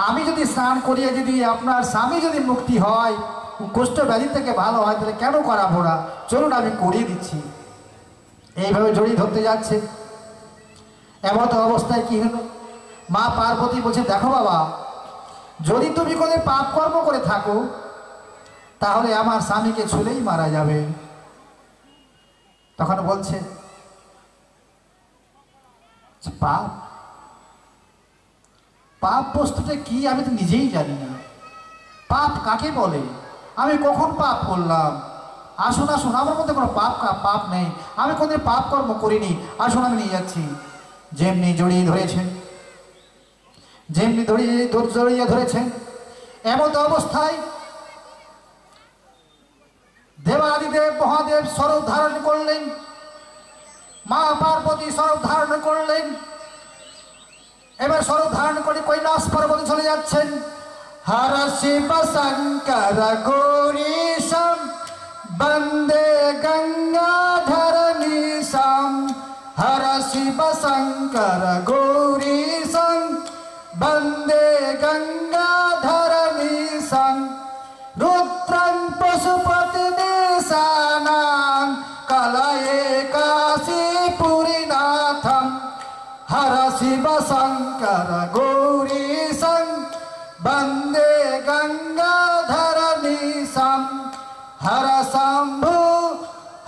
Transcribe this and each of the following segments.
আমি যদি স্নান করিয়ে যদি আপনার স্বামী যদি মুক্তি হয়, কুষ্ঠ ব্যাধি থেকে ভালো হয়, তাহলে কেন করাবো না? চলুন আমি করিয়ে দিচ্ছি। এইভাবে জড়িয়ে ধরতে যাচ্ছে। এমত অবস্থায় কি হলো, মা পার্বতী বলছে, দেখো বাবা, যদি তুমি কোনো পাপ কর্ম করে থাকো তাহলে আমার স্বামীকে ছুলেই মারা যাবে। তখন বলছে, পাপ পাপ বস্তুটা কি আমি তো নিজেই জানি না। পাপ কাকে বলে? আমি কখন পাপ করলাম? আসুন আসুন, আমার মধ্যে কোনো পাপ নেই, আমি কোনদিন পাপ কর্ম করিনি। আসুন আমি নিয়ে যাচ্ছি। যেমনি জড়িয়ে ধরেছেন, যেমনি জড়িয়ে ধরেছেন, এমত অবস্থায় দেবাদিদেব মহাদেব স্বরূপ ধারণ করলেন, মা পার্বতী স্বরূপ ধারণ করলেন। এবার স্বরূপ ধারণ করে কৈলাস পর্বতে চলে যাচ্ছেন। হর শিব শঙ্কর গৌরীশম বন্দে গঙ্গাধর নিশাম। হর শিব শঙ্কর গৌরীশম বন্দে গঙ্গাধর নিশাম। রুদ্রং পশুপতি দেশানাং কলয়ে কাশীপুরীনাথম। হর শিব শঙ্কর গৌরীশং বন্দে গঙ্গাধর নিশাম। হর শম্ভু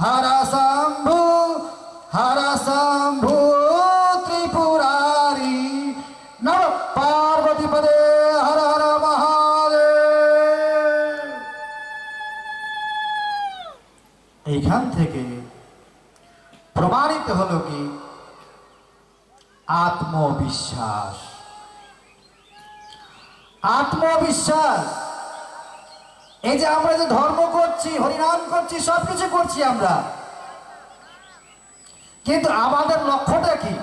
হর শম্ভু হর শম্ভু ত্রিপুরারি। নম পার্বতী পদে হর হর মহাদেব। এইখান থেকে প্রমাণিত হলো কি? আত্মবিশ্বাস। আত্মবিশ্বাস। এই যে আমরা যে ধর্ম করছি, হরিনাম করছি, সবকিছু করছি আমরা, কিন্তু আমাদের লক্ষ্যটা কি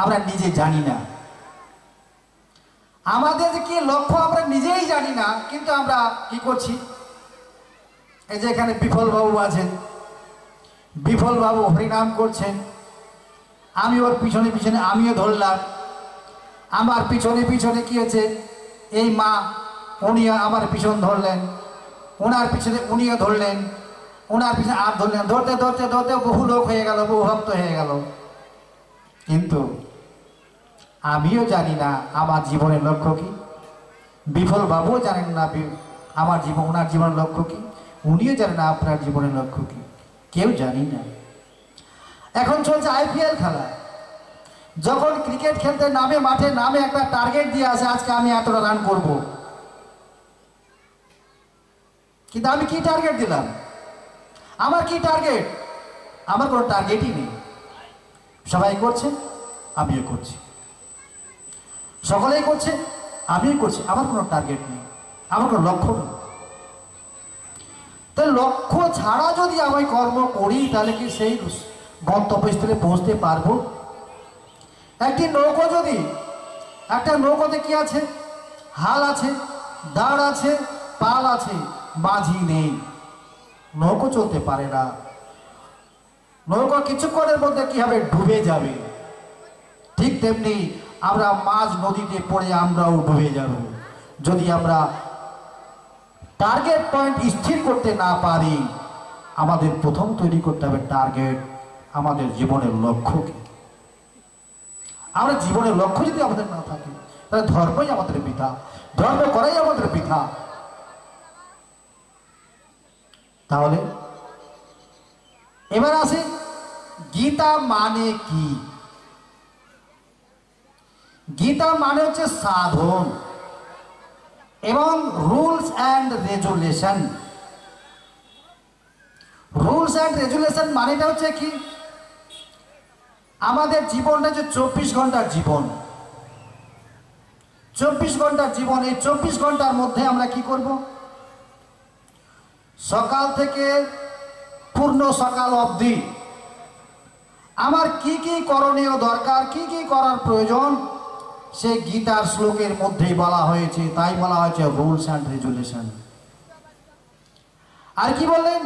আমরা নিজে জানি না। আমাদের যে কি লক্ষ্য আমরা নিজেই জানি না, কিন্তু আমরা কি করছি? এই যে এখানে বিফল বাবু আছেন, বিফল বাবু হরিনাম করছেন, আমি ওর পিছনে পিছনে আমিও ধরলাম। আমার পিছনে পিছনে কি হয়েছে, এই মা উনি আমার পিছন ধরলেন, ওনার পিছনে উনিও ধরলেন, ওনার পিছনে আর ধরলেন, ধরতে ধরতে ধরতে বহু লোক হয়ে গেল, বহু ভক্ত হয়ে গেল। কিন্তু আমিও জানি না আমার জীবনের লক্ষ্য কি, বিফল বাবুও জানেন না আমার জীবন, ওনার জীবনের লক্ষ্য কি, উনিও জানেন না আপনার জীবনের লক্ষ্য কি, কেউ জানি না। এখন চলছে আইপিএল খেলা। যখন ক্রিকেট খেলতে নামে, মাঠে নামে, একটা টার্গেট দিয়ে আসে, আজকে আমি এতটা রান করব। কিন্তু আমি কি টার্গেট দিলাম? আমার কি টার্গেট? আমার কোনো টার্গেটই নেই। সবাই করছে, আমিও করছি, সকলেই করছে, আমিও করছি, আমার কোনো টার্গেট নেই, আমার কোনো লক্ষ্য নেই। তাহলে লক্ষ্য ছাড়া যদি আমি কর্ম করি, তাহলে কি সেই গন্তব্যস্থলে পৌঁছতে পারবো? একটি নৌকো, যদি একটা নৌকোতে কি আছে? হাল আছে, দাঁড় আছে, পাল আছে, মাঝি নেই, নৌকো চলতে পারে না। নৌকো কিছুক্ষণের মধ্যে কি হবে? ডুবে যাবে। ঠিক তেমনি আমরা মাঝ নদীতে পড়ে আমরাও ডুবে যাব যদি আমরা টার্গেট পয়েন্ট স্থির করতে না পারি। আমাদের প্রথম তৈরি করতে হবে টার্গেট, আমাদের জীবনের লক্ষ্য কি। আমরা জীবনের লক্ষ্য যদি আমাদের না থাকে, তাহলে ধর্মই আমাদের বৃথা, ধর্ম করাই আমাদের বৃথা। তাহলে এবার আসি, গীতা মানে কি? গীতা মানে হচ্ছে সাধন এবং rules and resolution. Rules and resolution মানেটা হচ্ছে কি? আমাদের জীবনটা যে 24 ঘন্টার জীবন, 24 ঘন্টার জীবন, এই 24 ঘন্টার মধ্যে আমরা কি করব? সকাল থেকে পূর্ণ সকাল অবধি আমার কি কি করণীয় দরকার, কি কি করার প্রয়োজন, সে গীতার শ্লোকের মধ্যেই বলা হয়েছে। তাই বলা হয়েছে রুলস অ্যান্ড রেজুলেশন। আর কি বললেন?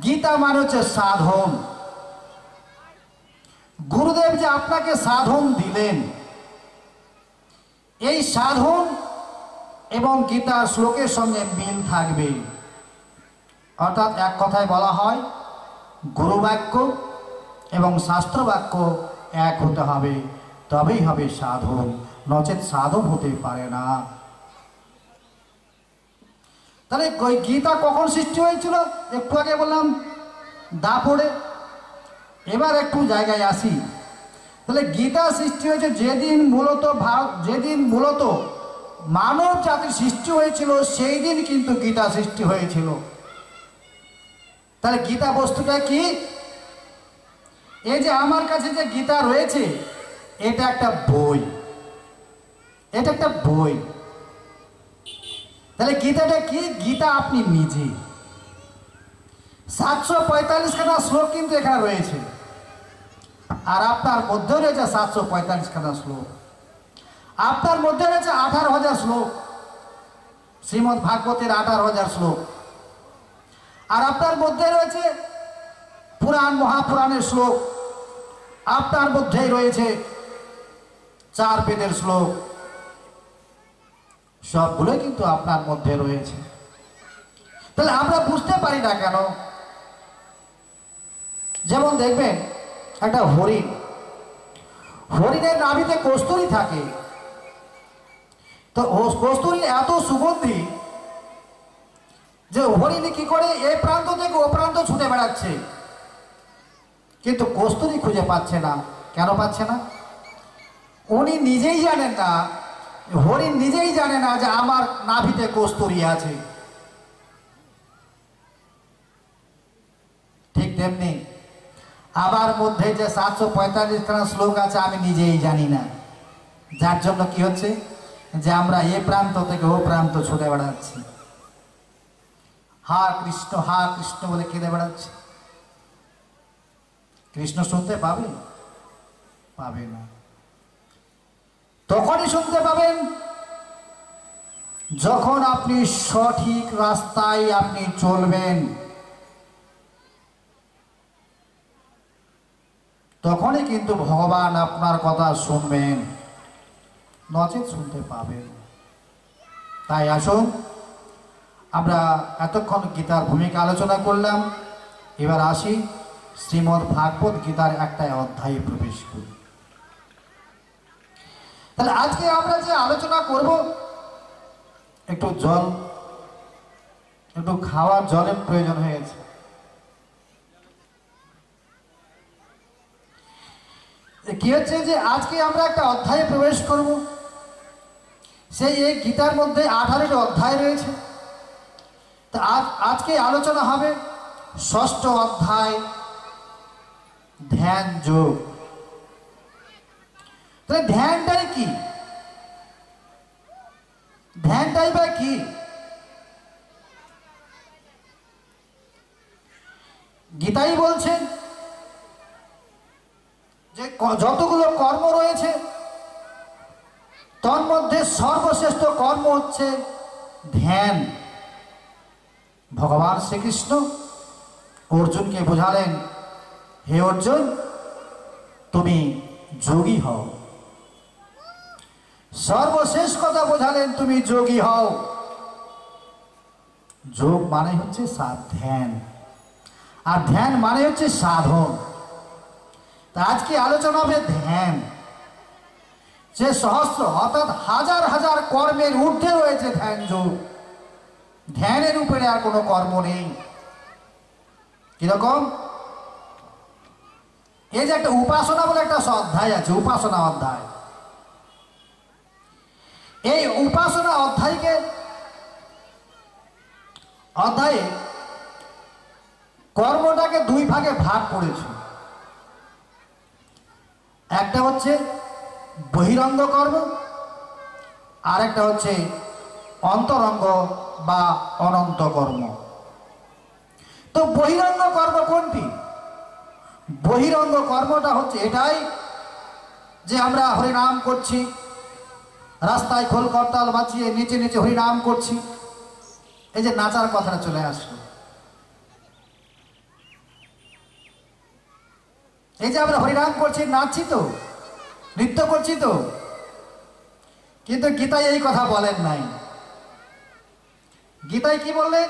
গীতা মানে হচ্ছে সাধন। গুরুদেব যে আপনাকে সাধন দিলেন, এই সাধন এবং গীতার শ্লোকের সঙ্গে মিল থাকবে। অর্থাৎ এক কথায় বলা হয় গুরু বাক্য এবং শাস্ত্র বাক্য এক হতে হবে, তবেই হবে সাধন, নচেত সাধন হতে পারে না। তাহলে গীতা কখন সৃষ্টি হয়েছিল? একটু আগে বললাম দাপড়ে। এবার একটু জায়গায় আসি। তাহলে গীতা সৃষ্টি হয়েছে যেদিন মূলত মানব জাতির সৃষ্টি হয়েছিল, সেই দিন কিন্তু গীতা সৃষ্টি হয়েছিল। তাহলে গীতা বস্তুটা কি? এই যে আমার কাছে যে গীতা রয়েছে, এটা একটা বই, এটা একটা বই। তাহলে গীতাটা কি? গীতা আপনি নিজে। 745 খানা শ্লোক কিন্তু এখানে রয়েছে, আর আপনার মধ্যে রয়েছে 745 খানা শ্লোক। আপনার মধ্যে রয়েছে 18,000 শ্লোক, শ্রীমদ্ ভাগবতের 18,000 শ্লোক। আর আপনার মধ্যে রয়েছে পুরাণ মহাপুরাণের শ্লোক, আপনার মধ্যেই রয়েছে 4 বেদের শ্লোক, সবগুলোই কিন্তু আপনার মধ্যে রয়েছে। তাহলে আমরা বুঝতে পারি না কেন? যেমন দেখবেন একটা হরিণ, হরিণের নাভিতে কস্তুরী থাকে, তো কস্তুরী এত সুগন্ধি যে হরিণ কি করে এই প্রান্ত থেকে ও প্রান্ত ছুটে বেড়াচ্ছে, কিন্তু কস্তুরী খুঁজে পাচ্ছে না। কেন পাচ্ছে না? উনি নিজেই জানেন না, হরিণ নিজেই জানে না যে আমার নাভিতে কস্তুরী আছে। ঠিক তেমনি আমার মধ্যে যে 745 খানা শ্লোক আছে, আমি নিজেই জানি না, যার জন্য কি হচ্ছে যে আমরা এ প্রান্ত থেকে ও প্রান্ত ছুটে বেড়াচ্ছি, হা কৃষ্ণ বলে কেঁদে বেড়াচ্ছি। কৃষ্ণ শুনতে পাবে? পাবে না। তখনই শুনতে পাবেন যখন আপনি সঠিক রাস্তায় আপনি চলবেন, তখনই কিন্তু ভগবান আপনার কথা শুনবেন, নচেত শুনতে পাবেন। তাই আসুন, আমরা এতক্ষণ গীতার ভূমিকা আলোচনা করলাম, এবার আসি শ্রীমদ্ ভাগবত গীতার একটা অধ্যায়ে প্রবেশ করি। তাহলে আজকে আমরা যে আলোচনা করব, একটু খাওয়ার জলের প্রয়োজন হয়েছে। কি হচ্ছে যে আজকে আমরা একটা অধ্যায়ে প্রবেশ করব, সেই এই গীতার মধ্যে 18টি অধ্যায় রয়েছে। তা আজকে আলোচনা হবে 6ষ্ঠ অধ্যায়, ধ্যান যোগ। তাহলে ধ্যানটাই কি? ধ্যানটাই বা কি? গীতাই বলছেন যে যতগুলো কর্ম রয়েছে, তার মধ্যে সর্বশ্রেষ্ঠ কর্ম হচ্ছে ধ্যান। ভগবান শ্রীকৃষ্ণ অর্জুনকে বোঝালেন, হে অর্জুন, তুমি যোগী হও। সর্বশেষ কথা বোঝালেন, তুমি যোগী হও। যোগ মানে হচ্ছে ধ্যান, আর ধ্যান মানে হচ্ছে সাধন। তা আজকে আলোচনা হবে ধ্যান। যে সহস্র অর্থাৎ হাজার হাজার কর্মের ঊর্ধ্বে রয়েছে ধ্যান যোগ। ধ্যানের উপরে আর কোনো কর্ম নেই। কিরকম? এই যে একটা উপাসনা বলে একটা অধ্যায় আছে, উপাসনা অধ্যায়। এই উপাসনা অধ্যায়ে কর্মটাকে 2 ভাগে ভাগ করেছে। একটা হচ্ছে বহিরঙ্গ কর্ম, আর একটা হচ্ছে অন্তরঙ্গ বা অনন্ত কর্ম। তো বহিরঙ্গ কর্ম কোনটি? বহিরঙ্গ কর্মটা হচ্ছে এটাই যে আমরা হরিনাম করছি, রাস্তায় খোল করতাল বাঁচিয়ে নিচে নিচে হরিনাম করছি। এই যে নাচার কথাটা চলে আসলো, এই যে আমরা হরিনাম করছি, নাচছি তো, নৃত্য করছি তো, কিন্তু গীতায় এই কথা বলেন নাই। গীতায় কি বললেন?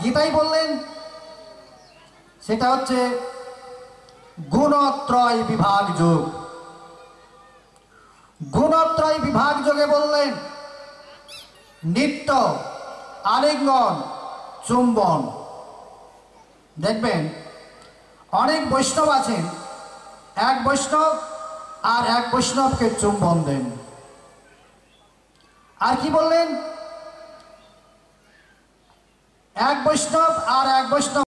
গীতায় বললেন সেটা হচ্ছে গুণত্রয় বিভাগ যোগ। গুণত্রয় বিভাগ যোগে বললেন নিত্য, আলিঙ্গন, চুম্বন। দেখবেন অনেক বৈষ্ণব আছেন, এক বৈষ্ণব আর এক বৈষ্ণবকে চুম্বন দেন। আর কি বললেন? এক বৈষ্ণব আর এক বৈষ্ণব